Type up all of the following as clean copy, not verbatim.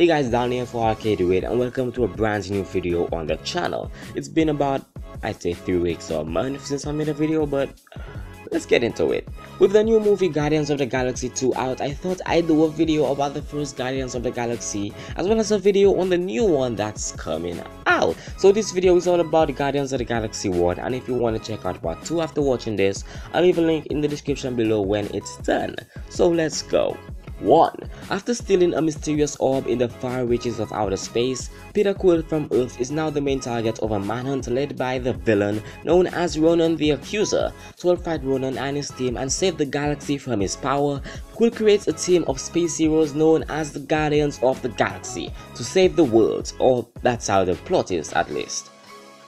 Hey guys, down here for ArcadeRaid and welcome to a brand new video on the channel. It's been about, I'd say 3 weeks or a month since I made a video, but let's get into it. With the new movie Guardians of the Galaxy 2 out, I thought I'd do a video about the first Guardians of the Galaxy as well as a video on the new one that's coming out. So this video is all about Guardians of the Galaxy 1, and if you want to check out part 2 after watching this, I'll leave a link in the description below when it's done. So let's go. 1. After stealing a mysterious orb in the far reaches of outer space, Peter Quill from Earth is now the main target of a manhunt led by the villain known as Ronan the Accuser. To help fight Ronan and his team and save the galaxy from his power, Quill creates a team of space heroes known as the Guardians of the Galaxy to save the world, or that's how the plot is at least.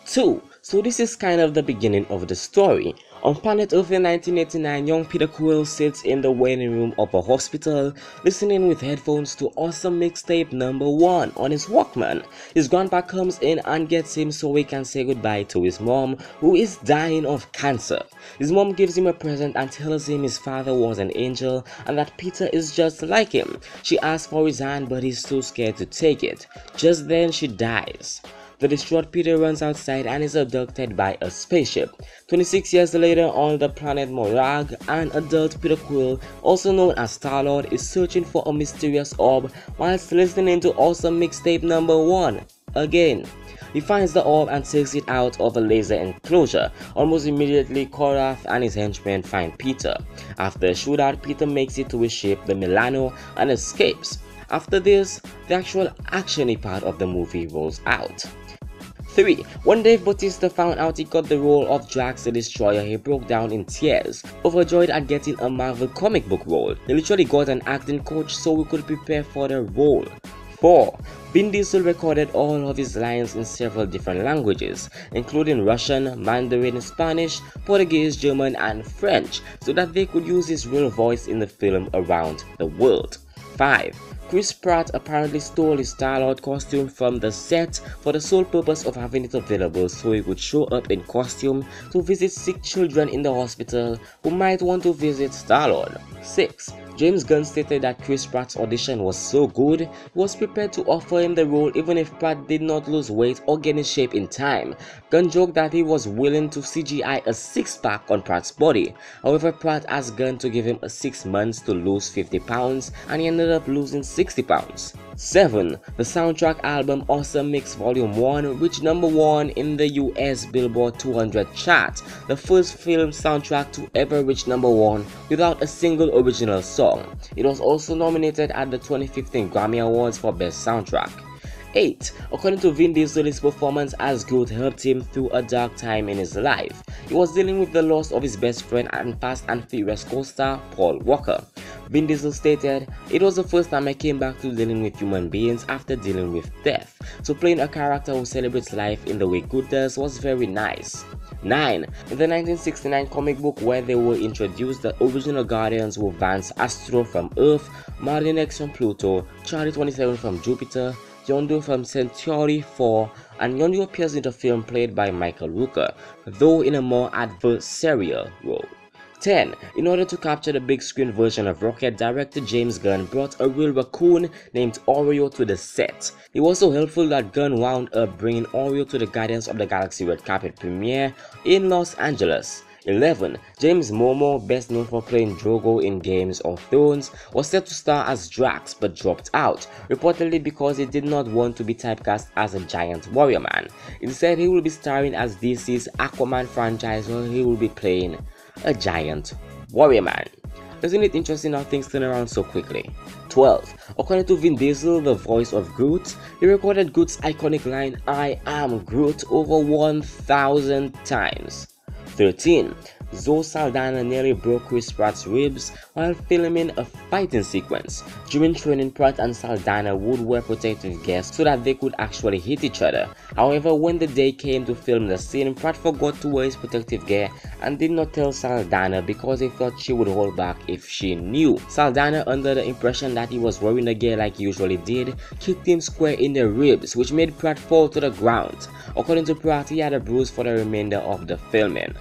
2. So this is kind of the beginning of the story. On planet Earth in 1989, young Peter Quill sits in the waiting room of a hospital, listening with headphones to awesome mixtape number 1 on his Walkman. His grandpa comes in and gets him so he can say goodbye to his mom, who is dying of cancer. His mom gives him a present and tells him his father was an angel and that Peter is just like him. She asks for his hand, but he's too scared to take it. Just then she dies. The distraught Peter runs outside and is abducted by a spaceship. 26 years later, on the planet Morag, an adult Peter Quill, also known as Star-Lord, is searching for a mysterious orb whilst listening to awesome mixtape number 1 again. He finds the orb and takes it out of a laser enclosure. Almost immediately, Korath and his henchmen find Peter. After a shootout, Peter makes it to his ship, the Milano, and escapes. After this, the actual actiony part of the movie rolls out. 3. When Dave Bautista found out he got the role of Drax the Destroyer, he broke down in tears, overjoyed at getting a Marvel comic book role. He literally got an acting coach so he could prepare for the role. 4. Vin Diesel recorded all of his lines in several different languages, including Russian, Mandarin, Spanish, Portuguese, German, and French, so that they could use his real voice in the film around the world. 5. Chris Pratt apparently stole his Star-Lord costume from the set for the sole purpose of having it available so he could show up in costume to visit sick children in the hospital who might want to visit Star-Lord. 6. James Gunn stated that Chris Pratt's audition was so good, he was prepared to offer him the role even if Pratt did not lose weight or get in shape in time. Gunn joked that he was willing to CGI a six-pack on Pratt's body. However, Pratt asked Gunn to give him 6 months to lose 50 pounds and he ended up losing 60 pounds. 7. The soundtrack album Awesome Mix Volume 1 reached number 1 in the US Billboard 200 chart, the first film soundtrack to ever reach number 1 without a single original song. It was also nominated at the 2015 Grammy Awards for Best Soundtrack. 8. According to Vin Diesel, his performance as Groot helped him through a dark time in his life. He was dealing with the loss of his best friend and Fast and Furious co-star Paul Walker. Vin Diesel stated, "It was the first time I came back to dealing with human beings after dealing with death. So playing a character who celebrates life in the way Groot does was very nice." 9. In the 1969 comic book where they were introduced, the original Guardians were Vance Astro from Earth, Martin X from Pluto, Charlie 27 from Jupiter, Yondu from Centauri 4, and Yondu appears in the film played by Michael Rooker, though in a more adversarial role. 10. In order to capture the big screen version of Rocket, director James Gunn brought a real raccoon named Oreo to the set. He was so helpful that Gunn wound up bringing Oreo to the Guardians of the Galaxy red carpet premiere in Los Angeles. 11. James Momoa, best known for playing Drogo in Games of Thrones, was set to star as Drax but dropped out, reportedly because he did not want to be typecast as a giant warrior man. Instead, he will be starring as DC's Aquaman franchise where he will be playing a giant warrior man. Isn't it interesting how things turn around so quickly? 12. According to Vin Diesel, the voice of Groot, he recorded Groot's iconic line, "I am Groot," over 1,000 times. 13. Zoe Saldana nearly broke Chris Pratt's ribs while filming a fighting sequence. During training, Pratt and Saldana would wear protective gear so that they could actually hit each other. However, when the day came to film the scene, Pratt forgot to wear his protective gear and did not tell Saldana because he thought she would hold back if she knew. Saldana, under the impression that he was wearing the gear like he usually did, kicked him square in the ribs, which made Pratt fall to the ground. According to Pratt, he had a bruise for the remainder of the filming.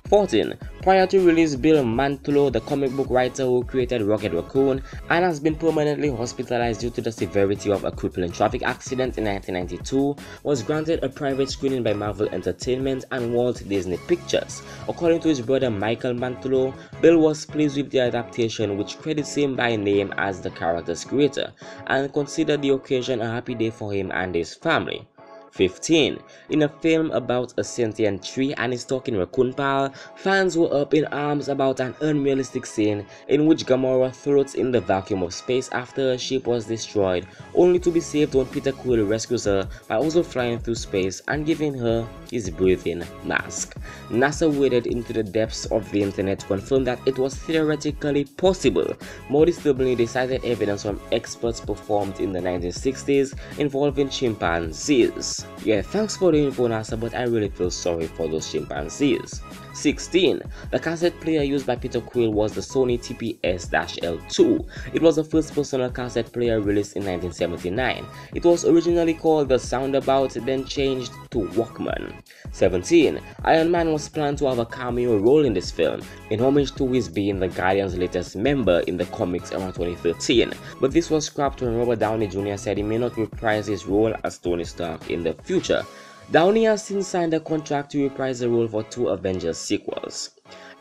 14. Prior to release, Bill Mantlo, the comic book writer who created Rocket Raccoon and has been permanently hospitalized due to the severity of a crippling traffic accident in 1992, was granted a private screening by Marvel Entertainment and Walt Disney Pictures. According to his brother Michael Mantlo, Bill was pleased with the adaptation, which credits him by name as the character's creator, and considered the occasion a happy day for him and his family. 15. In a film about a sentient tree and his talking raccoon pal, fans were up in arms about an unrealistic scene in which Gamora floats in the vacuum of space after her ship was destroyed, only to be saved when Peter Quill rescues her by also flying through space and giving her his breathing mask. NASA waded into the depths of the internet to confirm that it was theoretically possible. More disturbingly, they cited evidence from experts performed in the 1960s involving chimpanzees. Yeah, thanks for the info, NASA, but I really feel sorry for those chimpanzees. 16. The cassette player used by Peter Quill was the Sony TPS-L2. It was the first personal cassette player released in 1979. It was originally called the Soundabout, then changed to Walkman. 17. Iron Man was planned to have a cameo role in this film, in homage to his being the Guardian's latest member in the comics around 2013, but this was scrapped when Robert Downey Jr. said he may not reprise his role as Tony Stark in the future. Downey has since signed a contract to reprise the role for 2 Avengers sequels.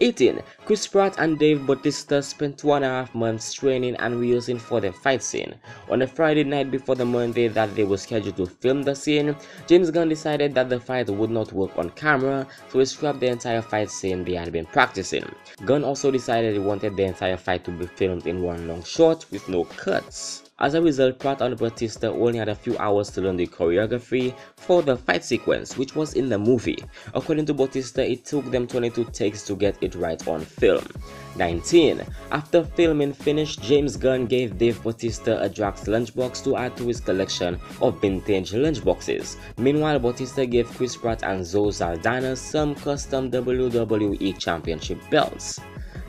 18. Chris Pratt and Dave Bautista spent 2.5 months training and rehearsing for the fight scene. On a Friday night before the Monday that they were scheduled to film the scene, James Gunn decided that the fight would not work on camera, so he scrapped the entire fight scene they had been practicing. Gunn also decided he wanted the entire fight to be filmed in one long shot with no cuts. As a result, Pratt and Bautista only had a few hours to learn the choreography for the fight sequence, which was in the movie. According to Bautista, it took them 22 takes to get it right on film. 19. After filming finished, James Gunn gave Dave Bautista a Drax lunchbox to add to his collection of vintage lunchboxes. Meanwhile, Bautista gave Chris Pratt and Zoe Saldana some custom WWE Championship belts.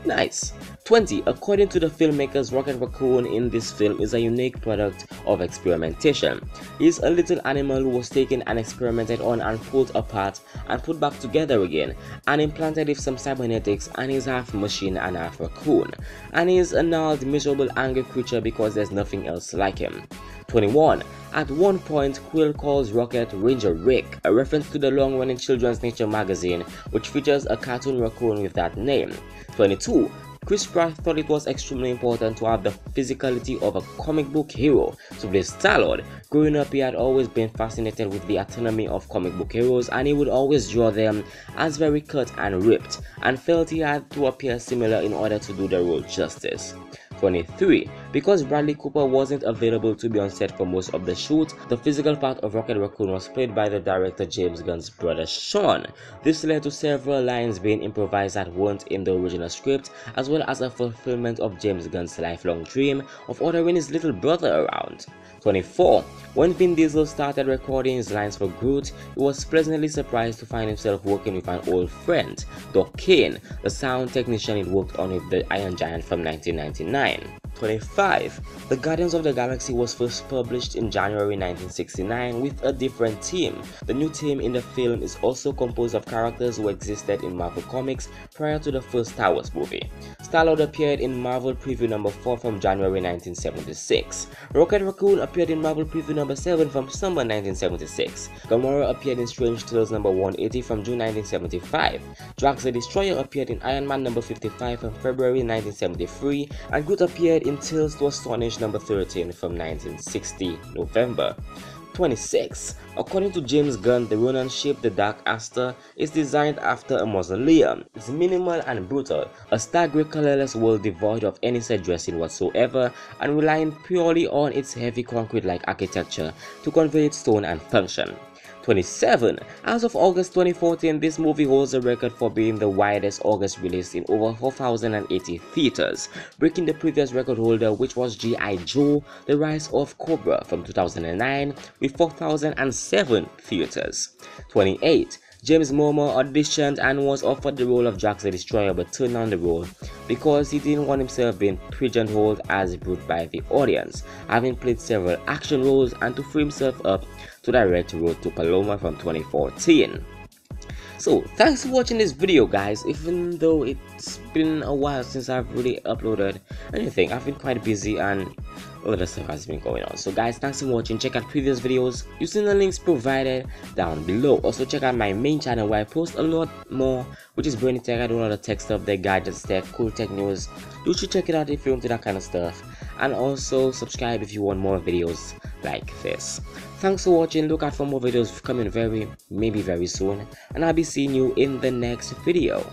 Nice. 20. According to the filmmakers, Rocket Raccoon in this film is a unique product of experimentation. He is a little animal who was taken and experimented on and pulled apart and put back together again and implanted with some cybernetics, and is half machine and half raccoon. And he is a gnarled, miserable, angry creature because there's nothing else like him. 21. At one point, Quill calls Rocket Ranger Rick, a reference to the long-running children's nature magazine, which features a cartoon raccoon with that name. 22. Chris Pratt thought it was extremely important to have the physicality of a comic book hero to play Star-Lord. Growing up, he had always been fascinated with the autonomy of comic book heroes, and he would always draw them as very cut and ripped, and felt he had to appear similar in order to do the role justice. 23. Because Bradley Cooper wasn't available to be on set for most of the shoot, the physical part of Rocket Raccoon was played by the director James Gunn's brother Sean. This led to several lines being improvised that weren't in the original script, as well as a fulfillment of James Gunn's lifelong dream of ordering his little brother around. 24. When Vin Diesel started recording his lines for Groot, he was pleasantly surprised to find himself working with an old friend, Doc Kane, the sound technician he worked on with the Iron Giant from 1999. 25. The Guardians of the Galaxy was first published in January 1969 with a different team. The new team in the film is also composed of characters who existed in Marvel Comics prior to the first Star Wars movie. Star-Lord appeared in Marvel Preview number 4 from January 1976. Rocket Raccoon appeared in Marvel Preview number 7 from summer 1976. Gamora appeared in Strange Tales number 180 from June 1975. Drax the Destroyer appeared in Iron Man number 55 from February 1973, and Groot appeared in Tales to Astonish number 13 from 1960 November. 26. According to James Gunn, the Ronin ship, the Dark Aster, is designed after a mausoleum. It's minimal and brutal, a stark-grey colorless world devoid of any set dressing whatsoever, and relying purely on its heavy concrete-like architecture to convey its tone and function. 27. As of August 2014, this movie holds a record for being the widest August release in over 4,080 theaters, breaking the previous record holder, which was G.I. Joe: The Rise of Cobra from 2009 with 4,007 theaters. 28. James Momoa auditioned and was offered the role of Drax the Destroyer, but turned down the role because he didn't want himself being pigeonholed as Brute by the audience, having played several action roles, and to free himself up to direct Road to Paloma from 2014. So thanks for watching this video, guys. Even though it's been a while since I've really uploaded anything, I've been quite busy and other stuff has been going on. So guys, thanks for watching. Check out previous videos using the links provided down below. Also check out my main channel where I post a lot more, which is brainy tech. I do a lot of tech stuff, the gadgets, tech, cool tech news. You should check it out if you're into that kind of stuff, and also subscribe if you want more videos like this. Thanks for watching. Look out for more videos coming maybe very soon, and I'll be seeing you in the next video.